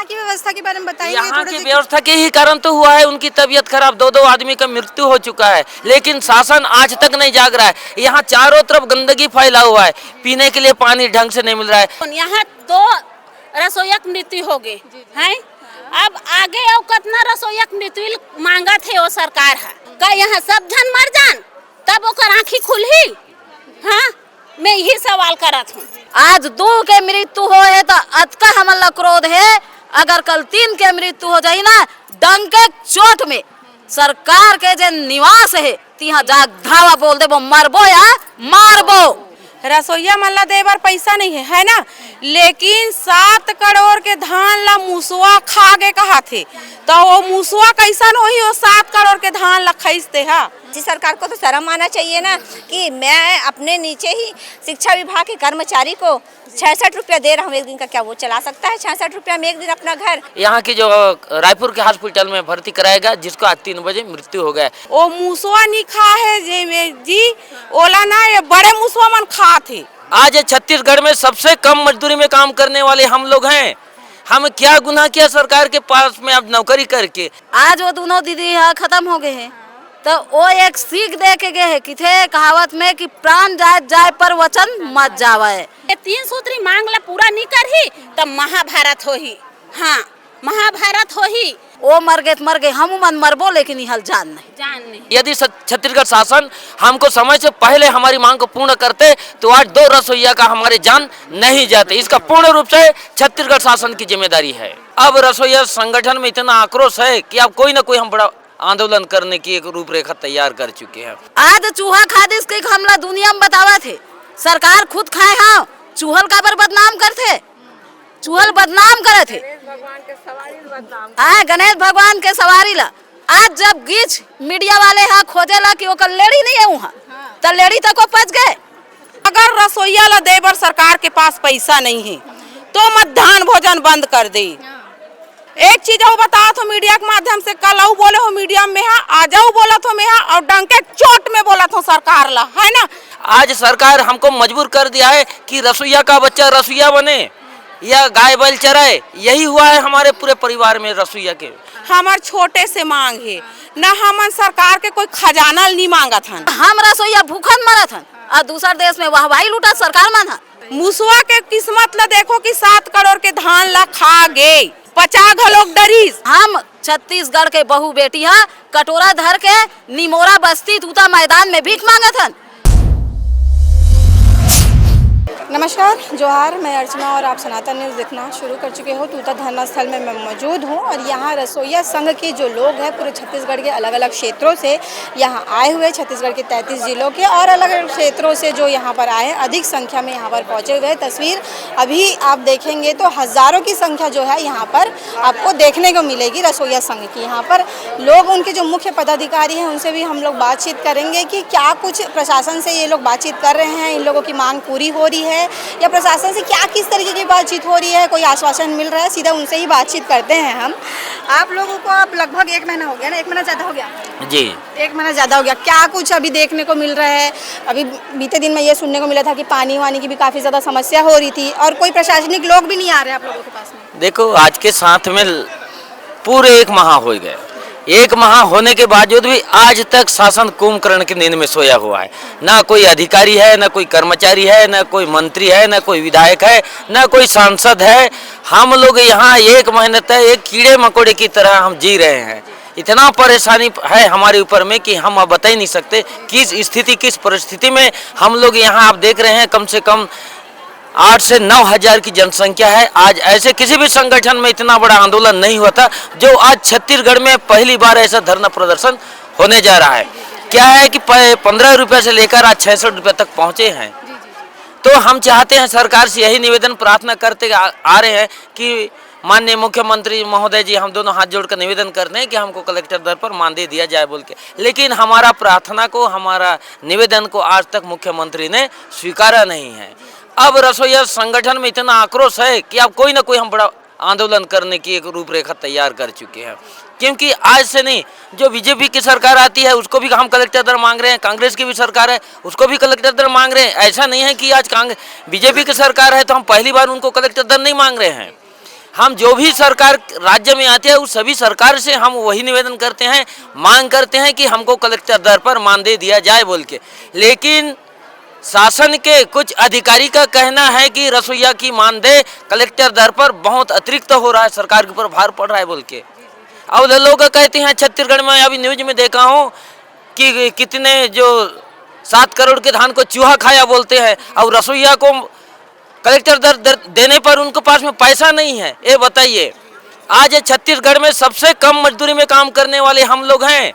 की व्यवस्था के बारे में बताएंगे? यहाँ की व्यवस्था के ही कारण तो हुआ है, उनकी तबीयत खराब, दो आदमी का मृत्यु हो चुका है, लेकिन शासन आज तक नहीं जाग रहा है। यहाँ चारों तरफ गंदगी फैला हुआ है, पीने के लिए पानी ढंग से नहीं मिल रहा है। यहाँ 2 रसोइया मृत्यु हो गए हैं। अब आगे और कितना रसोइया मृत्यु मांगा थे वो सरकार है का यहाँ सब जन मर जान तब ओकर आँखी खुली। हाँ, मैं यही सवाल करत हूँ। आज 2 के मृत्यु हो है तो अतका हमला क्रोध है। अगर कल 3 के मृत्यु हो जाए ना, डंके चोट में सरकार के जो निवास है तिहा जाग धावा बोल दे, वो मरबो या मारबो। रसोईया मन ला दे बर पैसा नहीं है ना, लेकिन 7 करोड़ के धान ला मुसवा खा गे कहा थे, तो वो मुसवा कैसन होही वो 7 करोड़ के धान ला खैसते है। जी सरकार को तो शर्म आना चाहिए ना कि मैं अपने नीचे ही शिक्षा विभाग के कर्मचारी को 66 रुपया दे रहा हूँ एक दिन का, क्या वो चला सकता है 66 रुपया में एक दिन अपना घर? यहाँ की जो रायपुर के हॉस्पिटल में भर्ती कराएगा, जिसको आज 3 बजे मृत्यु हो गया। वो मुसवा नहीं खा है जी, ओला ना ये बड़े मुसवा मन खा थे। आज छत्तीसगढ़ में सबसे कम मजदूरी में काम करने वाले हम लोग हैं। हम क्या गुनाह किया सरकार के पास में अब नौकरी करके? आज वो दोनों दीदी यहाँ खत्म हो गए हैं, तो वो एक सीख दे के गए है कि थे कहावत में कि प्राण जाए जाए पर वचन मत जावे। ये 3 सूत्री मांग ला पूरा नहीं करही तब महाभारत होही। हाँ, महाभारत होही। वो मर गए हम मन मरबो, लेकिन यह जान नहीं। यदि छत्तीसगढ़ शासन हमको समय से पहले हमारी मांग को पूर्ण करते तो आज 2 रसोइया का हमारे जान नहीं जाते। इसका पूर्ण रूप से छत्तीसगढ़ शासन की जिम्मेदारी है। अब रसोइया संगठन में इतना आक्रोश है कि अब कोई न कोई हम बड़ा आंदोलन करने की एक रूपरेखा तैयार कर चुके हैं। आज चूहा खादिश के हमला दुनिया में बतावा थे, सरकार खुद खाए। हाँ, चूहल का पर बदनाम करते, चूहल बदनाम करे थे। गणेश भगवान के सवारी ला आज जब गीच मीडिया वाले हाँ खोजे ला कि वो लेडी नहीं है वहाँ, तो लेडी तक को पच गए। अगर रसोईया ला दे बर सरकार के पास पैसा नहीं है तो मध्याह्न भोजन बंद कर दे। एक चीज वो बता तो मीडिया के माध्यम से, कल आओ बोले हो मीडिया में है, आ जाओ बोला तो मैं और डंके चोट में बोला तो सरकार ला है ना। आज सरकार हमको मजबूर कर दिया है कि रसोइया का बच्चा रसोइया बने या गाय बैल चराए। यही हुआ है हमारे पूरे परिवार में रसोइया के। हमार छोटे से मांग है न, हम सरकार के कोई खजाना नहीं मांगा था। हम रसोइया भूखन मरा था और दूसरा देश में वाहवाही लूटा सरकार माना। मुसवा के किस्मत ला देखो कि 7 करोड़ के धान ला खा गए, 50 लोग डरीस। हम छत्तीसगढ़ के बहू बेटी है, कटोरा धर के निमोरा बस्ती तूता मैदान में भीख मांगा था। नमस्कार, जोहार, मैं अर्चना और आप सनातन न्यूज़ देखना शुरू कर चुके हो। तूता धरना स्थल में मैं मौजूद हूँ और यहाँ रसोइया संघ के जो लोग हैं पूरे छत्तीसगढ़ के अलग अलग क्षेत्रों से यहाँ आए हुए, छत्तीसगढ़ के 33 जिलों के और अलग अलग क्षेत्रों से जो यहाँ पर आए हैं, अधिक संख्या में यहाँ पर पहुँचे हुए। तस्वीर अभी आप देखेंगे तो हज़ारों की संख्या जो है यहाँ पर आपको देखने को मिलेगी रसोइया संघ की। यहाँ पर लोग, उनके जो मुख्य पदाधिकारी हैं उनसे भी हम लोग बातचीत करेंगे कि क्या कुछ प्रशासन से ये लोग बातचीत कर रहे हैं, इन लोगों की मांग पूरी हो रही है या प्रशासन से क्या किस तरीके की बातचीत हो रही है, कोई आश्वासन मिल रहा है। सीधा उनसे ही बातचीत करते हैं हम। आप लोगों को अब लगभग 1 महीना हो गया ना, 1 महीना ज़्यादा हो गया जी, 1 महीना ज़्यादा हो गया। क्या कुछ अभी देखने को मिल रहा है? अभी बीते दिन में ये सुनने को मिला था कि पानी वानी की भी काफ़ी ज़्यादा समस्या हो रही थी और कोई प्रशासनिक लोग भी नहीं आ रहे आप लोगों के पास में। देखो आज के साथ में पूरे 1 माह हो गए। 1 माह होने के बावजूद भी आज तक शासन कुंभकर्ण की नींद में सोया हुआ है। ना कोई अधिकारी है, ना कोई कर्मचारी है, ना कोई मंत्री है, ना कोई विधायक है, ना कोई सांसद है। हम लोग यहाँ 1 महीने तक एक कीड़े मकोड़े की तरह हम जी रहे हैं। इतना परेशानी है हमारे ऊपर में कि हम अब बता ही नहीं सकते किस स्थिति, किस परिस्थिति में हम लोग यहाँ आप देख रहे हैं। कम से कम 8 से 9 हजार की जनसंख्या है। आज ऐसे किसी भी संगठन में इतना बड़ा आंदोलन नहीं हुआ था जो आज छत्तीसगढ़ में पहली बार ऐसा धरना प्रदर्शन होने जा रहा है। क्या है कि 15 रुपये से लेकर आज 66 रुपये तक पहुँचे हैं। तो हम चाहते हैं, सरकार से यही निवेदन प्रार्थना करते आ रहे हैं कि माननीय मुख्यमंत्री महोदय जी, हम दोनों हाथ जोड़कर निवेदन करते हैं कि हमको कलेक्टर दर पर मानदेय दिया जाए बोल के। लेकिन हमारा प्रार्थना को, हमारा निवेदन को आज तक मुख्यमंत्री ने स्वीकारा नहीं है। अब रसोइया संगठन में इतना आक्रोश है कि अब कोई ना कोई हम बड़ा आंदोलन करने की एक रूपरेखा तैयार कर चुके हैं। क्योंकि आज से नहीं, जो बीजेपी की सरकार आती है उसको भी हम कलेक्टर दर मांग रहे हैं, कांग्रेस की भी सरकार है उसको भी कलेक्टर दर मांग रहे हैं। ऐसा नहीं है कि आज बीजेपी की सरकार है तो हम पहली बार उनको कलेक्टर दर नहीं मांग रहे हैं। हम जो भी सरकार राज्य में आते हैं उस सभी सरकार से हम वही निवेदन करते हैं, मांग करते हैं कि हमको कलेक्टर दर पर मानदेय दिया जाए बोल के। लेकिन शासन के कुछ अधिकारी का कहना है कि रसोइया की मानदेय कलेक्टर दर पर बहुत अतिरिक्त हो रहा है, सरकार के ऊपर भार पड़ रहा है बोल के। और लोग कहते हैं छत्तीसगढ़ में, अभी न्यूज में देखा हूँ कि कितने जो 7 करोड़ के धान को चूहा खाया बोलते हैं, और रसोइया को कलेक्टर दर देने पर उनके पास में पैसा नहीं है। ये बताइए, आज छत्तीसगढ़ में सबसे कम मजदूरी में काम करने वाले हम लोग हैं।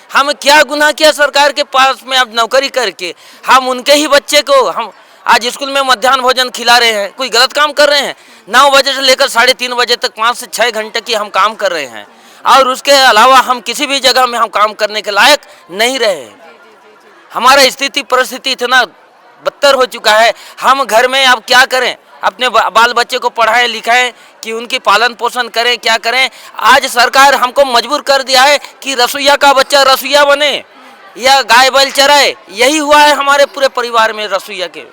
हम क्या गुनाह किया सरकार के पास में अब नौकरी करके? हम उनके ही बच्चे को हम आज स्कूल में मध्याह्न भोजन खिला रहे हैं, कोई गलत काम कर रहे हैं? 9 बजे से लेकर 3:30 बजे तक 5 से 6 घंटे की हम काम कर रहे हैं, और उसके अलावा हम किसी भी जगह में हम काम करने के लायक नहीं रहे। हमारा स्थिति परिस्थिति इतना बदतर हो चुका है, हम घर में अब क्या करें? अपने बाल बच्चे को पढ़ाएं लिखाएं कि उनकी पालन पोषण करें, क्या करें? आज सरकार हमको मजबूर कर दिया है कि रसोइया का बच्चा रसोइया बने या गाय बैल चराए। यही हुआ है हमारे पूरे परिवार में रसोइया के।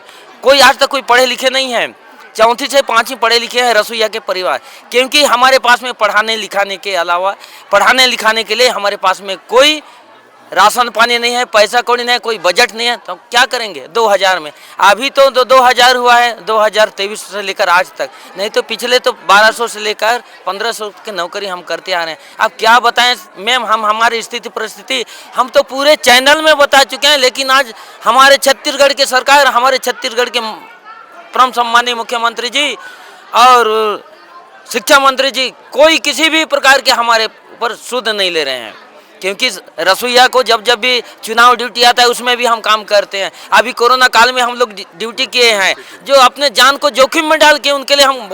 कोई आज तक कोई पढ़े लिखे नहीं है, 4वीं से 5वीं पढ़े लिखे हैं रसोइया के परिवार, क्योंकि हमारे पास में पढ़ाने लिखाने के अलावा, पढ़ाने लिखाने के लिए हमारे पास में कोई राशन पानी नहीं है, पैसा कौड़ी नहीं है, कोई बजट नहीं है, तो क्या करेंगे? 2000 में अभी तो 2000 हुआ है, 2023 से लेकर आज तक, नहीं तो पिछले तो 1200 से लेकर 1500 की नौकरी हम करते आ रहे हैं। अब क्या बताएं मैम, हम हमारी स्थिति परिस्थिति हम तो पूरे चैनल में बता चुके हैं, लेकिन आज हमारे छत्तीसगढ़ के सरकार, हमारे छत्तीसगढ़ के परम सम्मानीय मुख्यमंत्री जी और शिक्षा मंत्री जी कोई किसी भी प्रकार के हमारे ऊपर सुध नहीं ले रहे हैं, क्योंकि रसोइया को जब जब भी चुनाव ड्यूटी आता है उसमें भी हम काम करते हैं। अभी कोरोना काल में हम लोग ड्यूटी किए हैं, जो अपने जान को जोखिम में डाल के उनके लिए हम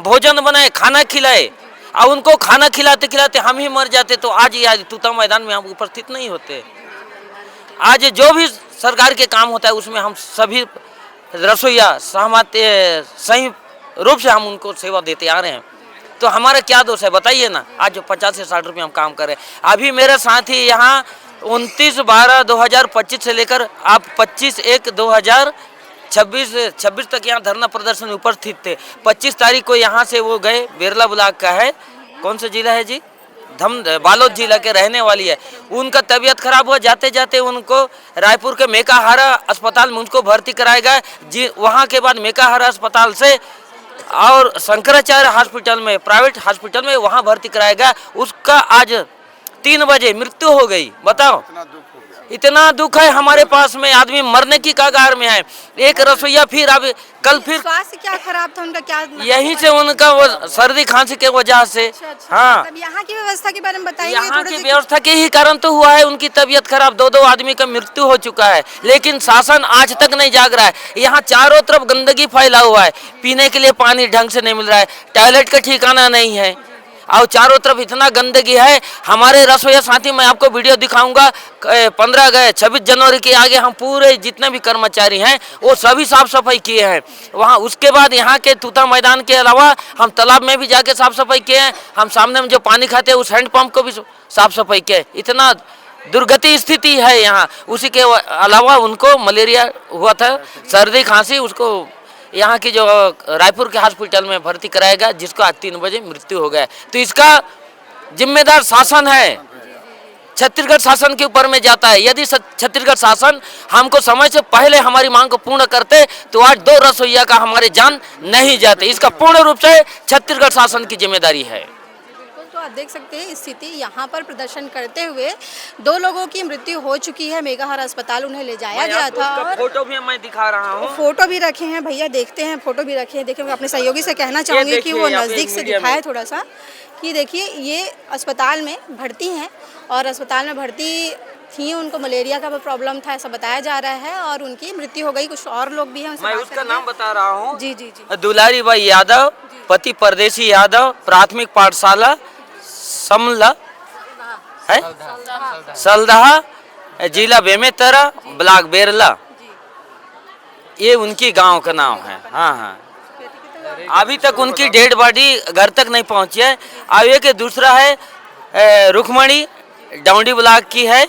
भोजन बनाए, खाना खिलाए, और उनको खाना खिलाते खिलाते हम ही मर जाते, तो आज ये तूता मैदान में हम उपस्थित नहीं होते। आज जो भी सरकार के काम होता है उसमें हम सभी रसोइया सहमत सही रूप से हम उनको सेवा देते आ रहे हैं, तो हमारा क्या दोष है बताइए ना? आज जो 50 से 60 रुपये हम काम कर रहे हैं। अभी मेरे साथी यहाँ 29/12/2025 से लेकर आप 25/1/2026 तक यहाँ धरना प्रदर्शन उपस्थित थे। 25 तारीख को यहाँ से वो गए, बेरला ब्लॉक का है, कौन सा जिला है जी? बालोद जिला के रहने वाली है। उनका तबीयत खराब हुआ, जाते जाते उनको रायपुर के मेकाहारा अस्पताल में उनको भर्ती कराया गया जी। वहाँ के बाद मेकाहारा अस्पताल से और शंकराचार्य हॉस्पिटल में, प्राइवेट हॉस्पिटल में वहाँ भर्ती कराया गया। उसका आज 3 बजे मृत्यु हो गई। बताओ, इतना दुख है हमारे पास में, आदमी मरने की कगार में है। एक रसोइया फिर अब कल फिर स्वास्थ्य क्या खराब था उनका? क्या यहीं से उनका वो सर्दी खांसी के वजह से। हाँ, तब यहाँ की व्यवस्था के बारे में बताइए। यहाँ की व्यवस्था के ही कारण तो हुआ है उनकी तबीयत खराब। 2 आदमी का मृत्यु हो चुका है, लेकिन शासन आज तक नहीं जाग रहा है। यहाँ चारों तरफ गंदगी फैला हुआ है, पीने के लिए पानी ढंग से नहीं मिल रहा है, टॉयलेट का ठिकाना नहीं है, और चारों तरफ इतना गंदगी है। हमारे रसोइया साथी, मैं आपको वीडियो दिखाऊंगा, 26 जनवरी के आगे हम पूरे जितने भी कर्मचारी हैं वो सभी साफ सफाई किए हैं वहाँ। उसके बाद यहाँ के तूता मैदान के अलावा हम तालाब में भी जाके साफ सफाई किए हैं। हम सामने में जो पानी खाते हैं उस हैंडपम्प को भी साफ सफाई किए। इतना दुर्गति स्थिति है यहाँ। उसी के अलावा उनको मलेरिया हुआ था, सर्दी खांसी, उसको यहाँ की जो रायपुर के हॉस्पिटल में भर्ती कराया गया, जिसको आज 3 बजे मृत्यु हो गया। तो इसका जिम्मेदार शासन है, छत्तीसगढ़ शासन के ऊपर में जाता है। यदि छत्तीसगढ़ शासन हमको समय से पहले हमारी मांग को पूर्ण करते तो आज 2 रसोइया का हमारे जान नहीं जाते। इसका पूर्ण रूप से छत्तीसगढ़ शासन की जिम्मेदारी है। तो आप देख सकते हैं स्थिति यहाँ पर प्रदर्शन करते हुए 2 लोगों की मृत्यु हो चुकी है। मेगाहारा अस्पताल उन्हें ले जाया गया था, और फोटो भी मैं दिखा रहा हूँ, फोटो भी रखे हैं भैया, देखते हैं, फोटो भी रखे हैं। देखिए, मैं अपने सहयोगी से कहना चाहूँगी कि वो नज़दीक से दिखाए थोड़ा सा, कि देखिए ये अस्पताल में भर्ती हैं, और अस्पताल में भर्ती थी, उनको मलेरिया का प्रॉब्लम था ऐसा बताया जा रहा है, और उनकी मृत्यु हो गई। कुछ और लोग भी हैं, मैं उसका नाम बता रहा हूँ। जी जी जी। दुलारी बाई यादव, पति परदेसी यादव, प्राथमिक पाठशाला समला है, सलदहा, जिला बेमेतरा, ब्लॉक बेरला, ये उनकी गांव का नाम है। हाँ हाँ, अभी तक उनकी डेड बॉडी घर तक नहीं पहुंची है। अब एक दूसरा है रुक्मणी, डाउंडी ब्लॉक की है,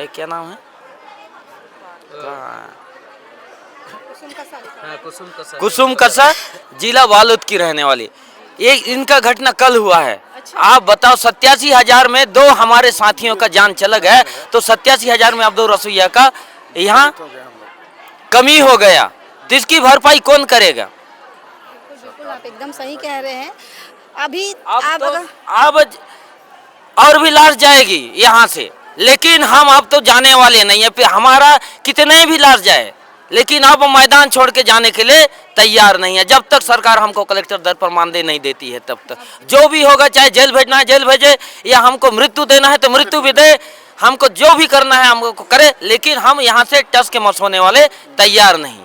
क्या नाम है, कुसुम कसा, जिला बालोद की रहने वाली। ये इनका घटना कल हुआ है। आप बताओ 87,000 में 2 हमारे साथियों का जान चला गया, तो 87,000 में अब 2 रसोइया का यहाँ कमी हो गया, तो इसकी भरपाई कौन करेगा? बिल्कुल आप एकदम सही कह रहे हैं। अभी अब और भी लाश जाएगी यहाँ से, लेकिन हम अब तो जाने वाले नहीं है। फिर हमारा कितने भी लाश जाए, लेकिन अब मैदान छोड़ के जाने के लिए तैयार नहीं है। जब तक सरकार हमको कलेक्टर दर पर मानदेय नहीं देती है, तब तक जो भी होगा, चाहे जेल भेजना है जेल भेजे, या हमको मृत्यु देना है तो मृत्यु भी दे, हमको जो भी करना है हमको करे, लेकिन हम यहाँ से टस के मस होने वाले तैयार नहीं।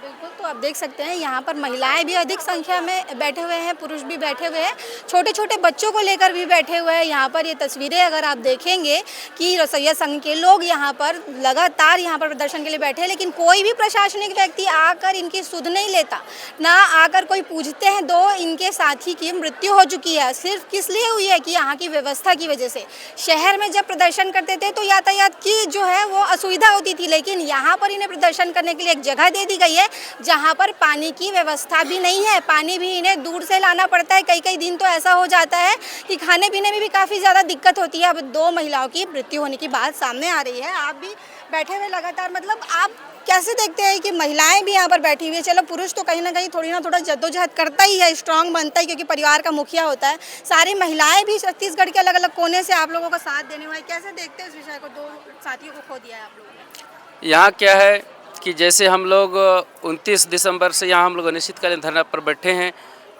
बिल्कुल, तो आप देख सकते हैं यहाँ पर महिलाएं भी अधिक संख्या में बैठे हुए हैं, पुरुष भी बैठे हुए हैं, छोटे छोटे बच्चों को लेकर भी बैठे हुए हैं। यहाँ पर ये तस्वीरें अगर आप देखेंगे कि रसोइया संघ के लोग यहाँ पर लगातार यहाँ पर प्रदर्शन के लिए बैठे हैं, लेकिन कोई भी प्रशासनिक व्यक्ति आकर इनकी सुध नहीं लेता, ना आकर कोई पूछते हैं। 2 इनके साथी की मृत्यु हो चुकी है, सिर्फ किस लिए हुई है कि यहाँ की व्यवस्था की वजह से। शहर में जब प्रदर्शन करते थे तो यातायात की जो है वो असुविधा होती थी, लेकिन यहाँ पर इन्हें प्रदर्शन करने के लिए एक जगह दे दी गई है जहाँ पर पानी की व्यवस्था भी नहीं है, पानी भी इन्हें दूर से लाना पड़ता है। कई कई दिन तो ऐसा हो जाता है कि खाने पीने में भी काफ़ी ज़्यादा दिक्कत होती है। अब 2 महिलाओं की मृत्यु होने की बात सामने आ रही है। आप भी बैठे हुए लगातार, मतलब आप कैसे देखते हैं कि महिलाएं भी यहाँ पर बैठी हुई है? चलो पुरुष तो कहीं ना कहीं थोड़ी ना थोड़ा जद्दोजहद करता ही है, स्ट्रांग बनता है, क्योंकि परिवार का मुखिया होता है। सारी महिलाएं भी छत्तीसगढ़ के अलग अलग कोने से आप लोगों का साथ देने वाले, कैसे देखते हैं इस विषय को? 2 साथियों को खो दिया है आप लोगों ने। यहाँ क्या है कि जैसे हम लोग 29 दिसंबर से यहाँ हम लोग अनिश्चितकालीन धरना पर बैठे हैं,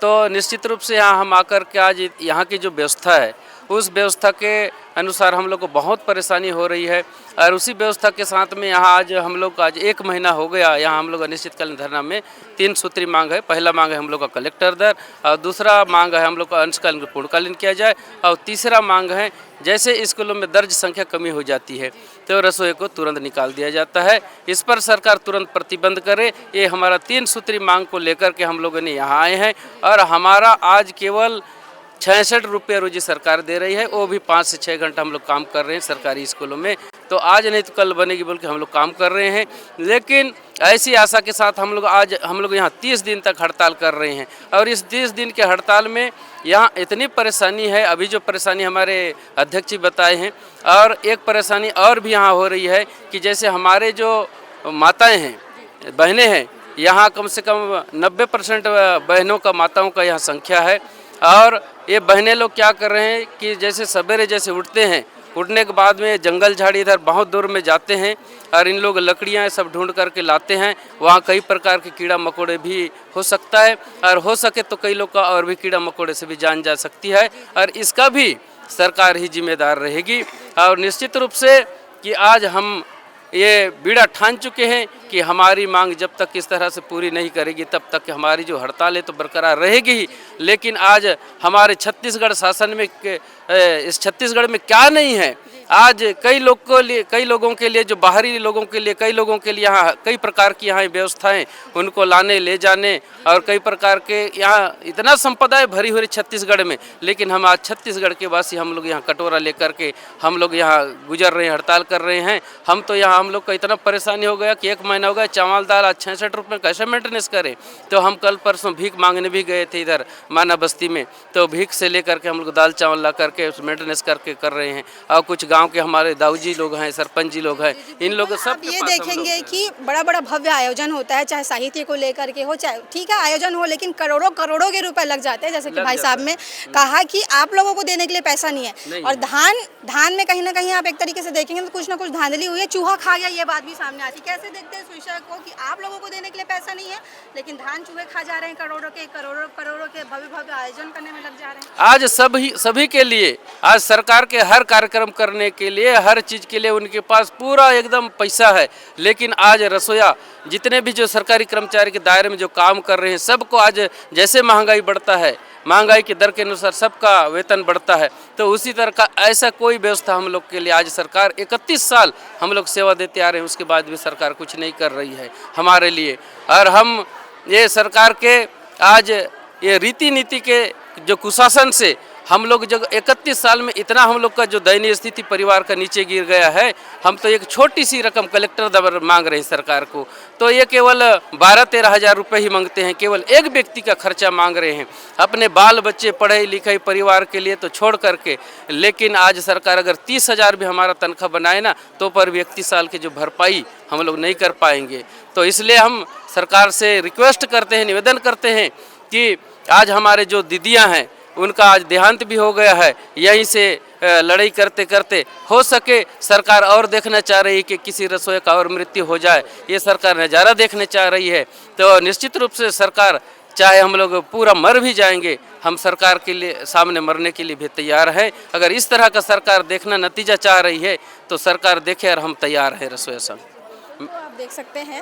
तो निश्चित रूप से यहाँ हम आकर के आज यहाँ की जो व्यवस्था है उस व्यवस्था के अनुसार हम लोग को बहुत परेशानी हो रही है। और उसी व्यवस्था के साथ में यहाँ आज हम लोग आज 1 महीना हो गया यहाँ हम लोग अनिश्चितकालीन धरना में 3 सूत्री मांग है। पहला मांग है हम लोग का कलेक्टर दर, और दूसरा मांग है हम लोग का अंशकालीन पूर्णकालीन किया जाए, और तीसरा मांग है जैसे स्कूलों में दर्ज संख्या कमी हो जाती है तो रसोई को तुरंत निकाल दिया जाता है। इस पर सरकार तुरंत प्रतिबंध करे। ये हमारा 3 सूत्री मांग को लेकर के हम लोगों ने यहाँ आए हैं, और हमारा आज केवल 66 रुपये रोजी सरकार दे रही है, वो भी 5 से 6 घंटा हम लोग काम कर रहे हैं सरकारी स्कूलों में। तो आज नहीं तो कल बनेगी बोल के हम लोग काम कर रहे हैं, लेकिन ऐसी आशा के साथ हम लोग यहाँ 30 दिन तक हड़ताल कर रहे हैं। और इस 30 दिन के हड़ताल में यहाँ इतनी परेशानी है, अभी जो परेशानी हमारे अध्यक्ष जी बताए हैं, और एक परेशानी और भी यहाँ हो रही है कि जैसे हमारे जो माताएँ हैं, बहनें हैं, यहाँ कम से कम 90% बहनों का, माताओं का यहाँ संख्या है। और ये बहनें लोग क्या कर रहे हैं कि जैसे सवेरे जैसे उठते हैं, उठने के बाद में जंगल झाड़ी इधर बहुत दूर में जाते हैं, और इन लोग लकड़ियाँ सब ढूंढ करके लाते हैं। वहाँ कई प्रकार के कीड़ा मकोड़े भी हो सकता है, और हो सके तो कई लोग का और भी कीड़ा मकोड़े से भी जान जा सकती है, और इसका भी सरकार ही जिम्मेदार रहेगी। और निश्चित रूप से कि आज हम ये बीड़ा ठान चुके हैं कि हमारी मांग जब तक इस तरह से पूरी नहीं करेगी तब तक हमारी जो हड़ताल है तो बरकरार रहेगी ही। लेकिन आज हमारे छत्तीसगढ़ शासन में, इस छत्तीसगढ़ में क्या नहीं है, आज कई लोगों के लिए जो बाहरी लोगों के लिए, कई लोगों के लिए यहाँ कई प्रकार की यहाँ व्यवस्थाएं, उनको लाने ले जाने, और कई प्रकार के यहाँ इतना संपदाएं भरी हुई छत्तीसगढ़ में। लेकिन हम आज छत्तीसगढ़ के वासी हम लोग यहाँ कटोरा लेकर के हम लोग यहाँ गुजर रहे हैं, हड़ताल कर रहे हैं। हम तो यहाँ हम लोग का इतना परेशानी हो गया कि 1 महीना हो गया, चावल दाल आज 66 रुपये कैसे मेंटेनेंस करें। तो हम कल परसों भीख मांगने भी गए थे इधर माना बस्ती में, तो भीख से लेकर के हम लोग दाल चावल ला करके मेंटेनेंस करके कर रहे हैं। और कुछ गांव के हमारे दाऊ जी लोग हैं, सरपंच जी लोग हैं, इन लोगों सब ये देखेंगे कि बड़ा बड़ा भव्य आयोजन होता है, चाहे साहित्य को लेकर के हो, चाहे ठीक है आयोजन हो, लेकिन करोड़ों करोड़ों के रुपए लग जाते हैं। जैसे कि भाई साहब ने कहा कि आप लोगों को देने के लिए पैसा नहीं है, और धान में कहीं ना कहीं आप एक तरीके से देखेंगे तो कुछ ना कुछ धांधली हुई है, चूहा खा गया, ये बात भी सामने आती। कैसे देखते हैं इस विषय को कि आप लोगों को देने के लिए पैसा नहीं है, लेकिन धान चूहे खा जा रहे हैं, करोड़ों के भव्य भव्य आयोजन करने में लग जा रहे हैं। आज सभी के लिए, आज सरकार के हर कार्यक्रम करने के लिए, हर चीज़ के लिए उनके पास पूरा एकदम पैसा है। लेकिन आज रसोइया जितने भी जो सरकारी कर्मचारी के दायरे में जो काम कर रहे हैं, सबको आज जैसे महंगाई बढ़ता है, महंगाई की दर के अनुसार सबका वेतन बढ़ता है, तो उसी तरह का ऐसा कोई व्यवस्था हम लोग के लिए आज सरकार 31 साल हम लोग सेवा देते आ रहे हैं, उसके बाद भी सरकार कुछ नहीं कर रही है हमारे लिए। और हम ये सरकार के आज ये रीति नीति के जो कुशासन से हम लोग जब 31 साल में इतना हम लोग का जो दयनीय स्थिति परिवार का नीचे गिर गया है, हम तो एक छोटी सी रकम कलेक्टर दर मांग रहे हैं सरकार को, तो ये केवल 12-13 हज़ार रुपये ही मांगते हैं, केवल एक व्यक्ति का खर्चा मांग रहे हैं अपने बाल बच्चे पढ़े लिखे परिवार के लिए तो छोड़ करके। लेकिन आज सरकार अगर 30 हज़ार भी हमारा तनख्वाह बनाए ना, तो पर व्यक्ति साल की जो भरपाई हम लोग नहीं कर पाएंगे। तो इसलिए हम सरकार से रिक्वेस्ट करते हैं, निवेदन करते हैं कि आज हमारे जो दीदियाँ हैं उनका आज देहांत भी हो गया है, यहीं से लड़ाई करते करते हो सके सरकार और देखना चाह रही है कि किसी रसोई का और मृत्यु हो जाए, ये सरकार नज़ारा देखने चाह रही है। तो निश्चित रूप से सरकार, चाहे हम लोग पूरा मर भी जाएंगे, हम सरकार के लिए सामने मरने के लिए भी तैयार हैं। अगर इस तरह का सरकार देखना नतीजा चाह रही है तो सरकार देखे और हम तैयार हैं रसोई संघ। तो आप देख सकते हैं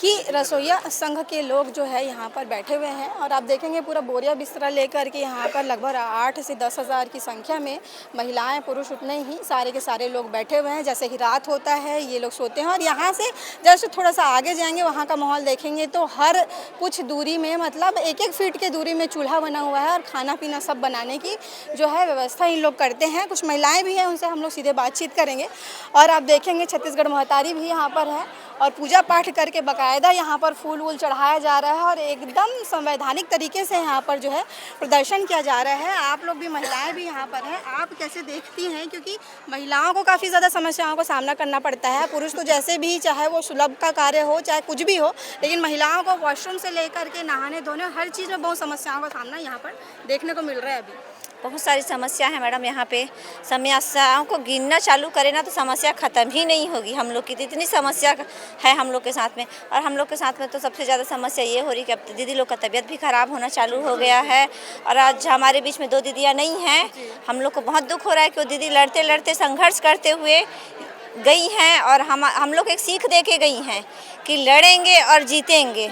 कि रसोइया संघ के लोग जो है यहाँ पर बैठे हुए हैं और आप देखेंगे पूरा बोरिया बिस्तरा लेकर के यहाँ पर लगभग 8 से 10 हज़ार की संख्या में महिलाएं पुरुष उतने ही सारे के सारे लोग बैठे हुए हैं। जैसे ही रात होता है ये लोग सोते हैं और यहाँ से जैसे थोड़ा सा आगे जाएंगे वहाँ का माहौल देखेंगे तो हर कुछ दूरी में मतलब 1-1 फीट के दूरी में चूल्हा बना हुआ है और खाना पीना सब बनाने की जो है व्यवस्था इन लोग करते हैं। कुछ महिलाएँ भी हैं, उनसे हम लोग सीधे बातचीत करेंगे और आप देखेंगे छत्तीसगढ़ महतारी भी यहाँ पर है और पूजा पाठ करके बाकायदा यहाँ पर फूल वूल चढ़ाया जा रहा है और एकदम संवैधानिक तरीके से यहाँ पर जो है प्रदर्शन किया जा रहा है। आप लोग भी, महिलाएं भी यहाँ पर हैं, आप कैसे देखती हैं? क्योंकि महिलाओं को काफ़ी ज़्यादा समस्याओं का सामना करना पड़ता है। पुरुष तो जैसे भी, चाहे वो सुलभ का कार्य हो चाहे कुछ भी हो, लेकिन महिलाओं को वॉशरूम से लेकर के नहाने धोने हर चीज़ में बहुत समस्याओं का सामना यहाँ पर देखने को मिल रहा है। अभी बहुत सारी समस्या है मैडम, यहाँ पे समस्याओं को गिनना चालू करें ना तो समस्या ख़त्म ही नहीं होगी। हम लोग की तो इतनी समस्या है हम लोग के साथ में, और हम लोग के साथ में तो सबसे ज़्यादा समस्या ये हो रही कि अब दीदी लोग का तबीयत भी ख़राब होना चालू हो गया है। और आज हमारे बीच में 2 दीदियाँ नहीं हैं। हम लोग को बहुत दुख हो रहा है कि वो दीदी लड़ते लड़ते संघर्ष करते हुए गई हैं और हम लोग एक सीख दे के गई हैं कि लड़ेंगे और जीतेंगे,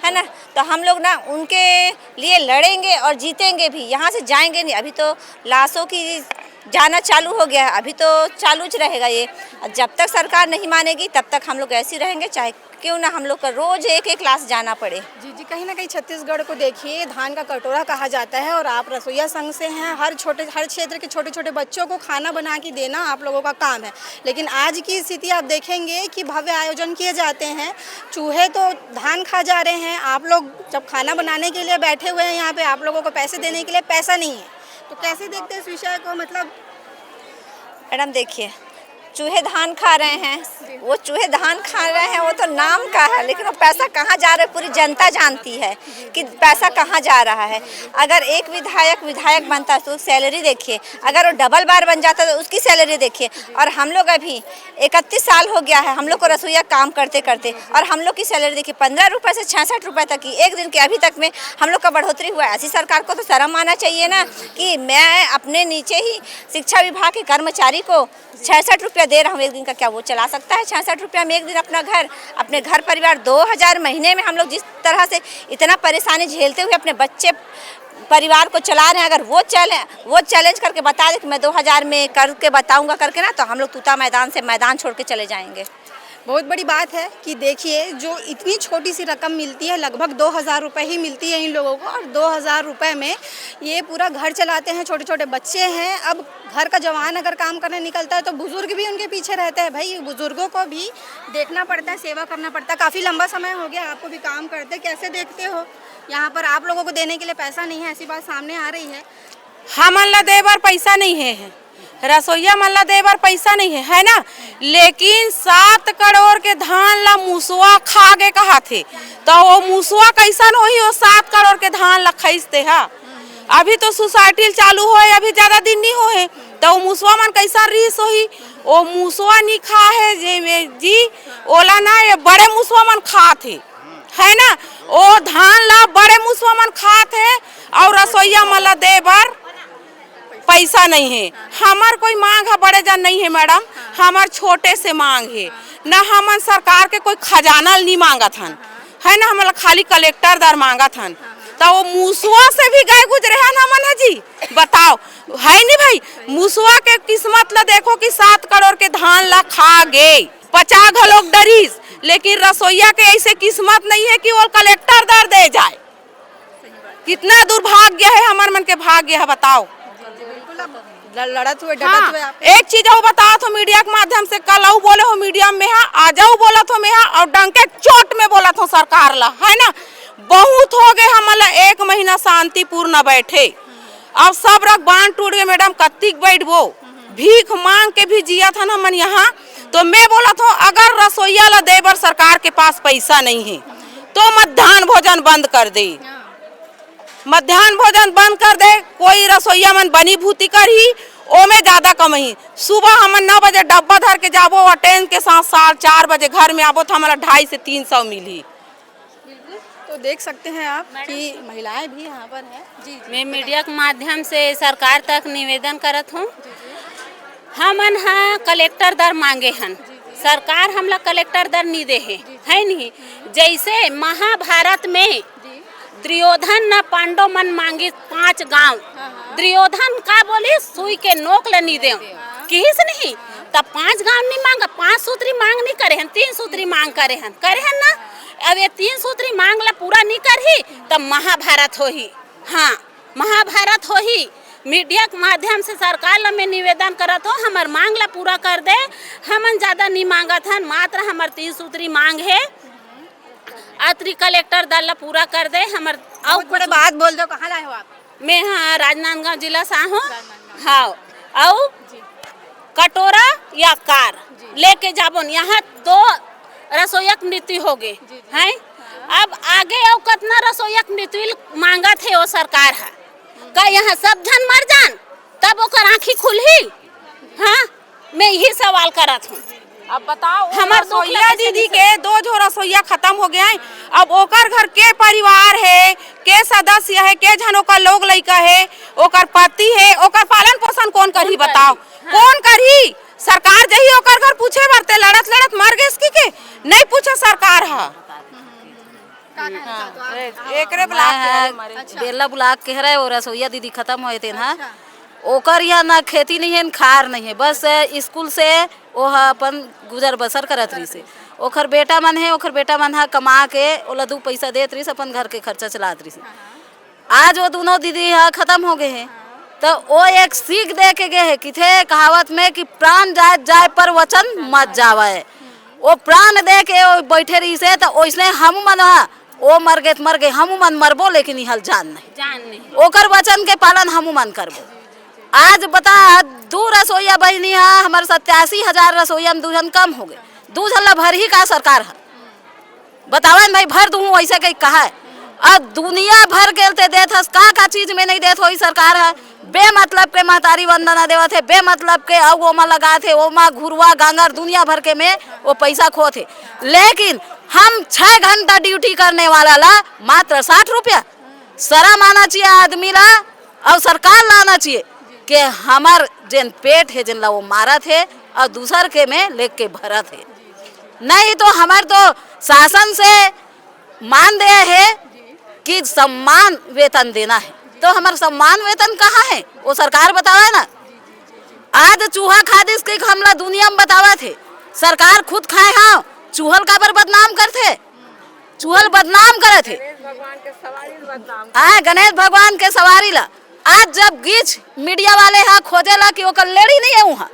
है ना। तो हम लोग ना उनके लिए लड़ेंगे और जीतेंगे भी, यहाँ से जाएंगे नहीं। अभी तो लाशों की जाना चालू हो गया है, अभी तो चालू ज रहेगा ये। जब तक सरकार नहीं मानेगी तब तक हम लोग ऐसे ही रहेंगे, चाहे क्यों ना हम लोग का रोज़ 1-1 क्लास जाना पड़े। जी, कहीं ना कहीं छत्तीसगढ़ को देखिए धान का कटोरा कहा जाता है और आप रसोइया संघ से हैं। हर क्षेत्र के छोटे छोटे बच्चों को खाना बना के देना आप लोगों का काम है। लेकिन आज की स्थिति आप देखेंगे कि भव्य आयोजन किए जाते हैं, चूहे तो धान खा जा रहे हैं। आप लोग जब खाना बनाने के लिए बैठे हुए हैं यहाँ पे, आप लोगों को पैसे देने के लिए पैसा नहीं है, तो कैसे देखते हैं इस विषय को? मतलब मैडम देखिए, चूहे धान खा रहे हैं, वो चूहे धान खा रहे हैं, वो तो नाम का है, लेकिन वो पैसा कहाँ जा रहा है पूरी जनता जानती है कि पैसा कहाँ जा रहा है। अगर एक विधायक बनता तो सैलरी देखिए, अगर वो डबल बार बन जाता तो उसकी सैलरी देखिए। और हम लोग अभी 31 साल हो गया है हम लोग को रसोइया काम करते करते, और हम लोग की सैलरी देखिए 15 रुपये से 66 रुपये तक की एक दिन के अभी तक में हम लोग का बढ़ोतरी हुआ है। ऐसी सरकार को तो शर्म आना चाहिए ना कि मैं अपने नीचे ही शिक्षा विभाग के कर्मचारी को 66 रुपया दे रहा हूँ एक दिन का, क्या वो चला सकता है 66 रुपया में एक दिन अपने घर परिवार? 2000 महीने में हम लोग जिस तरह से इतना परेशानी झेलते हुए अपने बच्चे परिवार को चला रहे हैं, अगर वो चैलेंज करके बता दे कि मैं 2000 में करके बताऊंगा करके ना, तो हम लोग तूता मैदान से मैदान छोड़ के चले जाएंगे। बहुत बड़ी बात है कि देखिए जो इतनी छोटी सी रकम मिलती है, लगभग 2000 रुपये ही मिलती है इन लोगों को, और 2000 रुपये में ये पूरा घर चलाते हैं। छोटे छोटे बच्चे हैं। अब घर का जवान अगर काम करने निकलता है तो बुजुर्ग भी उनके पीछे रहते हैं। भाई बुजुर्गों को भी देखना पड़ता है, सेवा करना पड़ता है। काफ़ी लंबा समय हो गया आपको भी काम करते, कैसे देखते हो? यहाँ पर आप लोगों को देने के लिए पैसा नहीं है, ऐसी बात सामने आ रही है। हमन ला दे बार पैसा नहीं है, रसोईया मन ला दे बार पैसा नहीं है ना। लेकिन 7 करोड़ के धान ला मुसवा खा गे कहा थे, तो वो मुसवा कैसन होही? वो 7 करोड़ के धान ला खैसते है। अभी तो सोसाइटी चालू हो, अभी ज्यादा दिन नहीं हो है, तो मुसवा मन कैसा रीस होही? वो मुसवा नहीं खा है जी, ओला ना ये बड़े मुसवा मन खाते है ना। वो धान ला बड़े मुसवा मन खाते और रसोईया मन ला दे बार पैसा नहीं है। हमार कोई मांग है बड़े जन नहीं है मैडम, हमार छोटे से मांग है ना। हमन सरकार के कोई खजाना नहीं मांगत हन, है ना। हमारा खाली कलेक्टर दर मांगत हन, तो वो मुसवा से भी गए गुजरे हैं हमन है जी। बताओ है नहीं भाई, मुसवा के किस्मत ला देखो कि 7 करोड़ के धान ला खा गए, 50 लोग डरीस। लेकिन रसोईया के ऐसे किस्मत नहीं है कि वो कलेक्टर दर दे जाए। कितना दुर्भाग्य है हमार मन के भाग्य है, बताओ। लड़त हुए डटत हाँ, हुए आप एक चीज वो बताओ तो मीडिया के माध्यम से कल आऊ बोले हो मीडिया में आ जाऊ बोला तो मैं और डंके चोट में बोला तो सरकार ला है ना। बहुत हो गए हमला 1 महीना शांतिपूर्ण बैठे, अब सब रख बांध टूट गए। मैडम कत्तिक बैठ वो भीख मांग के भी जिया था ना मन यहाँ। तो मैं बोला था अगर रसोईया ला दे बर सरकार के पास पैसा नहीं है तो मध्याह्न भोजन बंद कर दे, मध्याह्न भोजन बंद कर दे। कोई रसोईया मन बनी भूती कर ही ओमे ज्यादा कमही। सुबह हमन 9 बजे डब्बा धर के जाबो और ट्रेन के साथ 4:30 बजे घर में आबो तो हमारा 250 से 300 मिली। तो देख सकते हैं आप कि महिलाएं भी यहाँ पर हैं। जी मैं मीडिया के माध्यम से सरकार तक निवेदन करत हूँ। हमन हाँ कलेक्टर दर मांगे हन, सरकार हमला कलेक्टर दर नहीं दे है नहीं। जैसे महाभारत में दुर्योधन न पांडव मन मांगी 5 गांव, दुर्योधन का बोली सुई के नोक ल नहीं दे किस नहीं, तब 5 गांव नहीं मांगा, 5 सूत्री मांग नहीं करे हन, 3 सूत्री मांग करे हन ना। अब ये 3 सूत्री मांग ला पूरा नहीं करही तब महाभारत हो ही। हाँ महाभारत हो ही। मीडिया के माध्यम से सरकार ला मैं निवेदन करत हो हमार मांग ला पूरा कर दे। हमन ज्यादा नहीं मांगत हन, मात्र हमार 3 सूत्री मांग है। अत्री कलेक्टर दल ला पूरा कर दे हमार। और बड़े बात बोल दो, कहाँ लाए हो आप? मैं हाँ राजनांदगांव जिला से हूँ। हाँ और कटोरा या कार लेके जाबो। यहाँ 2 रसोईक मृत्यु हो गए हैं। अब आगे और कितना रसोईक मृत्यु मांगा थे वो सरकार है का यहाँ सब जन मर जान तब ओकर आँखी खुलही। हाँ मैं यही सवाल करत हूँ। अब बताओ हमार रसोईया दीदी के 2 जो रसोईया खत्म हो गया है, अब ओकर घर के परिवार है, के सदस्य है, के जनों का लोग लड़का है, ओकर पति है, ओकर पालन पोषण कौन करही बताओ? कौन करही? सरकार जही ओकर घर पूछे बरते लड़त लड़त मर गए इसकी के नहीं पूछे सरकार है। एकरे ब्लॉक बेला ब्लॉक कह रहे हो रसोईया दीदी खत्म होए थे ना। ओकर यहाँ ना खेती नहीं है, खार नहीं है, बस स्कूल से वो अपन गुजर बसर करत रही से। ओकर बेटा मन है, ओकर बेटा मन है कमा के ओला 2 पैसा देत रही से अपन घर के खर्चा चलात रही से। आज वो दोनों दीदी यहाँ खत्म हो गए हैं तो वो एक सीख दे के गए है कि थे कहावत में कि प्राण जाए जाए पर वचन मत जावे। वो प्राण दे के वो बैठे रही से तो वैसे हम मन वो मर गए हम मन मरबो लेकिन हल जान नहीं ओकर वचन के पालन हम मन करबो। आज बता 2 रसोईया बहनी है हमारे 87,000 रसोईया में 2 जन कम हो गए। 2 जन ला भर ही का सरकार है बतावे भाई भर दूँ वैसे कहीं कहा है। अब दुनिया भर के देत हस का चीज में नहीं देत हो सरकार है। बेमतलब के महतारी वंदना देवत है, बेमतलब के अब ओमा लगा थे ओमा घुरवा गांगर दुनिया भर के में वो पैसा खो थे। लेकिन हम 6 घंटा ड्यूटी करने वाला ला मात्र 60 रुपया। शर्म आना चाहिए आदमी ला और सरकार लाना चाहिए कि हमार जिन पेट है जिन ला वो मारा थे और दूसर के में लेके के भरा थे। नहीं तो हमार तो शासन से मान दिया है कि सम्मान वेतन देना है, तो हमारा सम्मान वेतन कहाँ है वो सरकार बतावा ना। आज चूहा खादिश के हमला दुनिया में बतावा थे, सरकार खुद खाए। हाँ चूहल का पर बदनाम करते, चूहल बदनाम करे थे। गणेश भगवान के सवारी ला आज जब गीच मीडिया वाले हाँ खोजेला कि वो लेडी नहीं है वहाँ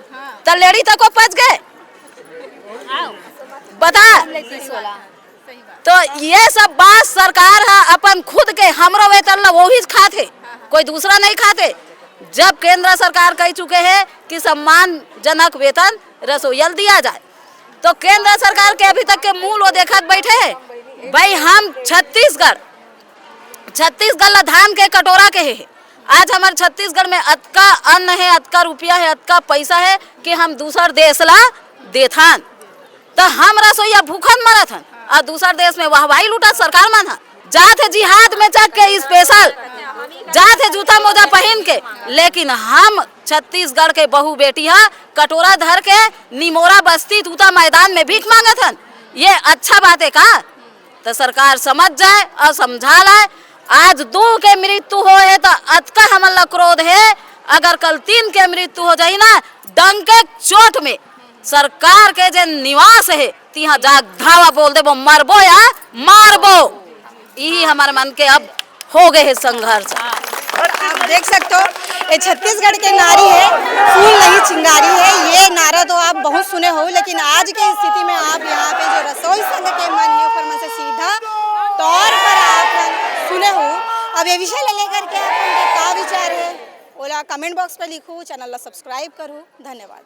तो लेडी तक को पच गए बता। तो ये सब बात सरकार है अपन खुद के हमरो वेतन ला वो ही खाते, कोई दूसरा नहीं खाते। जब केंद्र सरकार कह चुके हैं कि सम्मानजनक वेतन रसोईया दिया जाए तो केंद्र सरकार के अभी तक के मूल वो देखत बैठे हैं। भाई हम छत्तीसगढ़ ला धान के कटोरा के है। आज हमारे छत्तीसगढ़ में अतका अन्न है, अतका रुपया है, अतका पैसा है कि हम दूसर देश ला देथान तो हम रसोईया भूखन मरत हन और दूसर देश में वाहवाही लूटा सरकार मन जाते जिहाद में चक के स्पेशल जाते जूता मोजा पहन के। लेकिन हम छत्तीसगढ़ के बहू बेटिया कटोरा धर के निमोरा बस्ती तूता मैदान में भीख मांगत हन। ये अच्छा बात है का? तो सरकार समझ जाए और समझा लाए। आज 2 के मृत्यु हो है तो अतका हमला क्रोध है, अगर कल 3 के मृत्यु हो जाए ना डंके चोट में सरकार के जे निवास है तिहा जाग धावा बोल देबो मरबो या मारबो। यही हमारे मन के अब हो गए है संघर्ष। और आप देख सकते हो ये छत्तीसगढ़ के नारी है, फूल नहीं चिंगारी है। ये नारा तो आप बहुत सुने हो, लेकिन आज की स्थिति में आप यहाँ पे जो रसोई संघ के मन है ऊपर में से सीधा तौर पर आप सुने हो। अब ये विषय ले लेकर के आपके क्या विचार है ओला कमेंट बॉक्स पे लिखो, चैनल ला सब्सक्राइब करो। धन्यवाद।